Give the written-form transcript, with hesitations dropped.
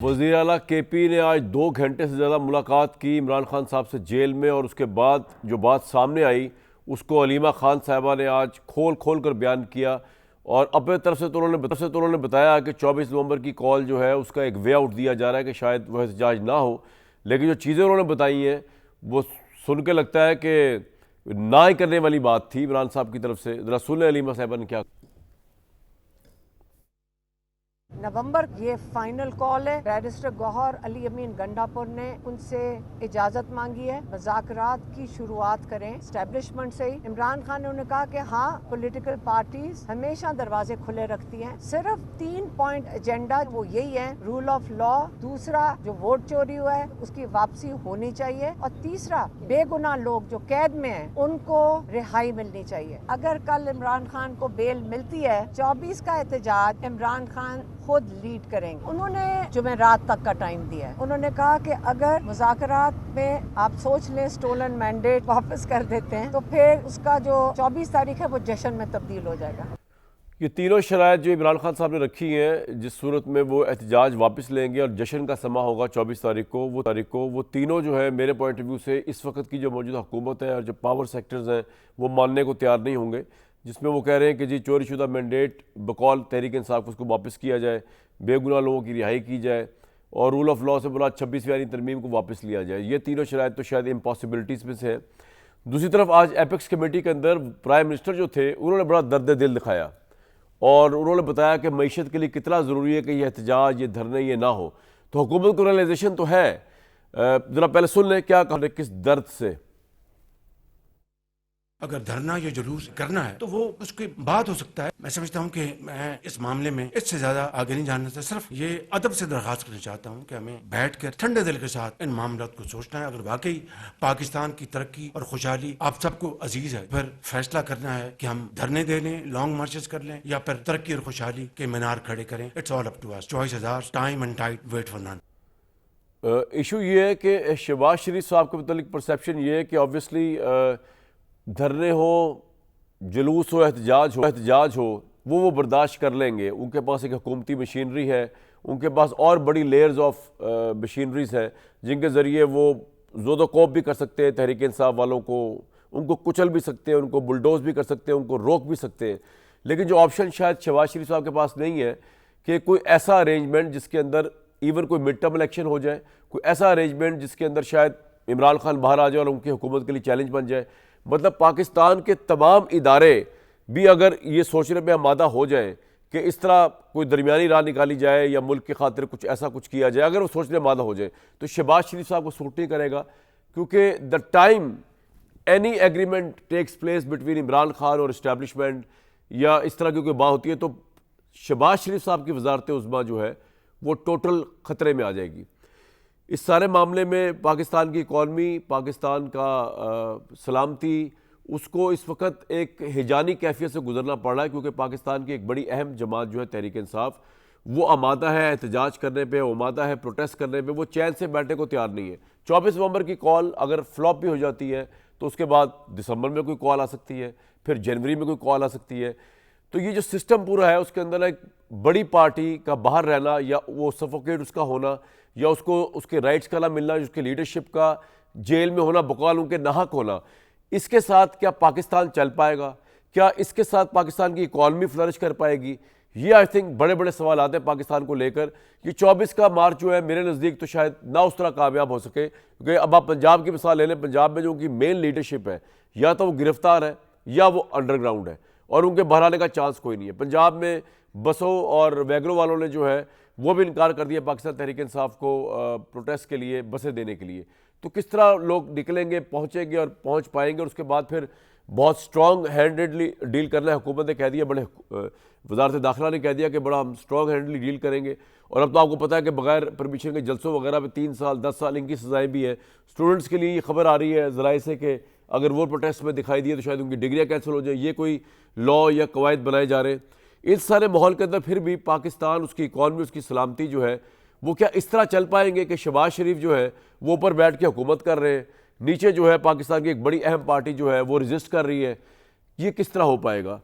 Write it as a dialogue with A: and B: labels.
A: वज़ीर आला केपी ने आज 2 घंटे से ज़्यादा मुलाकात की इमरान खान साहब से जेल में, और उसके बाद जो बात सामने आई उसको अलीमा खान साहबा ने आज खोल खोल कर बयान किया। और अपने तरफ से तो उन्होंने बताया कि 24 नवंबर की कॉल जो है उसका एक वे आउट दिया जा रहा है कि शायद वह एहतजाज ना हो, लेकिन जो चीज़ें उन्होंने बताई हैं वो सुन के लगता है कि ना ही करने वाली बात थी इमरान साहब की तरफ से। ज़रा सुन लें अलीमा साहबा ने क्या।
B: नवंबर ये फाइनल कॉल है। बैरिस्टर गौहर अली अमीन गंडापुर ने उनसे इजाजत मांगी है, मुज़ाकरात की शुरुआत करें एस्टेब्लिशमेंट से ही। इमरान खान ने उन्हें कहा कि हाँ, पॉलिटिकल पार्टीज हमेशा दरवाजे खुले रखती हैं। सिर्फ 3 पॉइंट एजेंडा वो यही है, रूल ऑफ लॉ, दूसरा जो वोट चोरी हुआ है उसकी वापसी होनी चाहिए, और तीसरा बेगुनाह लोग जो कैद में हैं उनको रिहाई मिलनी चाहिए। अगर कल इमरान खान को बेल मिलती है, 24 का एहतजाज इमरान खान खुद लीड करेंगे। उन्होंने जुमेरात तक का टाइम दिया है। उन्होंने कहा कि अगर मुज़ाकरात में आप सोच लें स्टोलन मैंडेट वापस कर देते हैं तो फिर उसका जो 24 तारीख है वो जश्न में तब्दील हो जाएगा।
A: ये तीनों शराइत जो इमरान खान साहब ने रखी हैं, जिस सूरत में वो एहतजाज वापस लेंगे और जश्न का समा होगा 24 तारीख को, वो तीनों जो है मेरे पॉइंट ऑफ व्यू से इस वक्त की जो मौजूदा हुकूमत है और जो पावर सेक्टर्स हैं वो मानने को तैयार नहीं होंगे, जिसमें वो कह रहे हैं कि जी चोरी शुदा मैंडेट बकौल तहरीक इंसाफ उसको वापस किया जाए, बेगुनाह लोगों की रिहाई की जाए, और रूल ऑफ लॉ से बुरा 26वीं आईनी तरमीम को वापस लिया जाए। ये तीनों शराइत तो शायद इम्पॉसिबिलिटीज़ में से हैं। दूसरी तरफ आज एपेक्स कमेटी के अंदर प्राइम मिनिस्टर जो थे उन्होंने बड़ा दर्द दिल दिखाया और उन्होंने बताया कि मईशत के लिए कितना ज़रूरी है कि ये एहतजाज, ये धरने, ये ना हो। तो हुकूमत को रियलाइजेशन तो है। ज़रा पहले सुन लें क्या कहा, किस दर्द से।
C: अगर धरना या जुलूस करना है तो वो उसके बाद हो सकता है। मैं समझता हूँ कि मैं इस मामले में इससे ज्यादा आगे नहीं जाना चाहता। सिर्फ ये अदब से दरख्वास्त करना चाहता हूँ कि हमें बैठकर ठंडे दिल के साथ इन मामलों को सोचना है। अगर वाकई पाकिस्तान की तरक्की और खुशहाली आप सबको अजीज है, फिर फैसला करना है कि हम धरने दे लें, लॉन्ग मार्चेस कर लें, या फिर तरक्की और खुशहाली के मीनार खड़े करें। It's all up to us. Choice is ours, time and tide wait for none.
A: Issue ये है कि शहबाज शरीफ साहब के मतलब परसेप्शन ये है कि ऑब्वियसली धरने हो, जुलूस हो, एहतजाज हो, वो बर्दाश्त कर लेंगे। उनके पास एक हुकूमती मशीनरी है, उनके पास और बड़ी लेयर्स ऑफ मशीनरीज हैं जिनके ज़रिए वो ज़ोदो कोप भी कर सकते हैं तहरीक इंसाफ वालों को, उनको कुचल भी सकते हैं, उनको बुलडोज भी कर सकते हैं, उनको रोक भी सकते हैं। लेकिन जो ऑप्शन शायद शहबाज शरीफ साहब के पास नहीं है कि कोई ऐसा अरेंजमेंट जिसके अंदर इवन कोई मिड टर्म इलेक्शन हो जाए, कोई ऐसा अरेंजमेंट जिसके अंदर शायद इमरान खान बाहर आ जाए और उनकी हुकूमत के लिए चैलेंज बन जाए। मतलब पाकिस्तान के तमाम इदारे भी अगर ये सोचने में आमादा हो जाएं कि इस तरह कोई दरमियानी राह निकाली जाए या मुल्क की खातिर कुछ ऐसा कुछ किया जाए, अगर वो सोचने में आमादा हो जाए तो शहबाज शरीफ साहब को सूट नहीं करेगा। क्योंकि the time any agreement takes place between Imran Khan और इस्टेब्लिशमेंट या इस तरह की कोई बात होती है तो शहबाज शरीफ साहब की वजारत उज़्मा जो है वो टोटल ख़तरे में आ जाएगी। इस सारे मामले में पाकिस्तान की इकॉनमी, पाकिस्तान का सलामती, उसको इस वक्त एक हिजानी कैफियत से गुजरना पड़ रहा है, क्योंकि पाकिस्तान की एक बड़ी अहम जमात जो है तहरीक इंसाफ, वो आमादा है एहतजाज करने पे, वो आमादा है प्रोटेस्ट करने पे, वो चैन से बैठने को तैयार नहीं है। 24 नवंबर की कॉल अगर फ्लॉप भी हो जाती है तो उसके बाद दिसंबर में कोई कॉल आ सकती है, फिर जनवरी में कोई कॉल आ सकती है। तो ये जो सिस्टम पूरा है उसके अंदर एक बड़ी पार्टी का बाहर रहना या वो सफोकेट उसका होना या उसको उसके राइट्स का ना मिलना, उसके लीडरशिप का जेल में होना, बकौल उनके नाहक होना, इसके साथ क्या पाकिस्तान चल पाएगा? क्या इसके साथ पाकिस्तान की इकॉनमी फ्लरिश कर पाएगी? ये आई थिंक बड़े बड़े सवाल आते हैं पाकिस्तान को लेकर। ये 24 का मार्च जो है मेरे नज़दीक तो शायद ना उस तरह कामयाब हो सके, क्योंकि अब आप पंजाब की मिसाल ले लें। पंजाब में जो उनकी मेन लीडरशिप है या तो वो गिरफ्तार है या वो अंडरग्राउंड है और उनके बाहर आने का चांस कोई नहीं है। पंजाब में बसों और वैगरों वालों ने जो है वो भी इनकार कर दिया पाकिस्तान तहरीक इंसाफ को प्रोटेस्ट के लिए, बसें देने के लिए। तो किस तरह लोग निकलेंगे, पहुंचेंगे और पहुंच पाएंगे, और उसके बाद फिर बहुत स्ट्रॉन्ग हैंडेडली डील करना है। हुकूमत ने कह दिया, बड़े वजारत दाखिला ने कह दिया कि बड़ा हम स्ट्रॉन्ग हैंडली डील करेंगे। और अब तो आपको पता है कि बगैर परमिशन के जलसों वगैरह में 3 साल 10 साल इनकी सजाएँ भी हैं। स्टूडेंट्स के लिए ये खबर आ रही है ज़राए से कि अगर वो प्रोटेस्ट में दिखाई दिए तो शायद उनकी डिग्रियाँ कैंसिल हो जाए। ये कोई लॉ या कवायद बनाए जा रहे हैं। इस सारे माहौल के अंदर फिर भी पाकिस्तान, उसकी इकॉनमी, उसकी सलामती जो है वो क्या इस तरह चल पाएंगे कि शहबाज शरीफ जो है वो ऊपर बैठ के हुकूमत कर रहे हैं, नीचे जो है पाकिस्तान की एक बड़ी अहम पार्टी जो है वो रजिस्ट कर रही है? ये किस तरह हो पाएगा?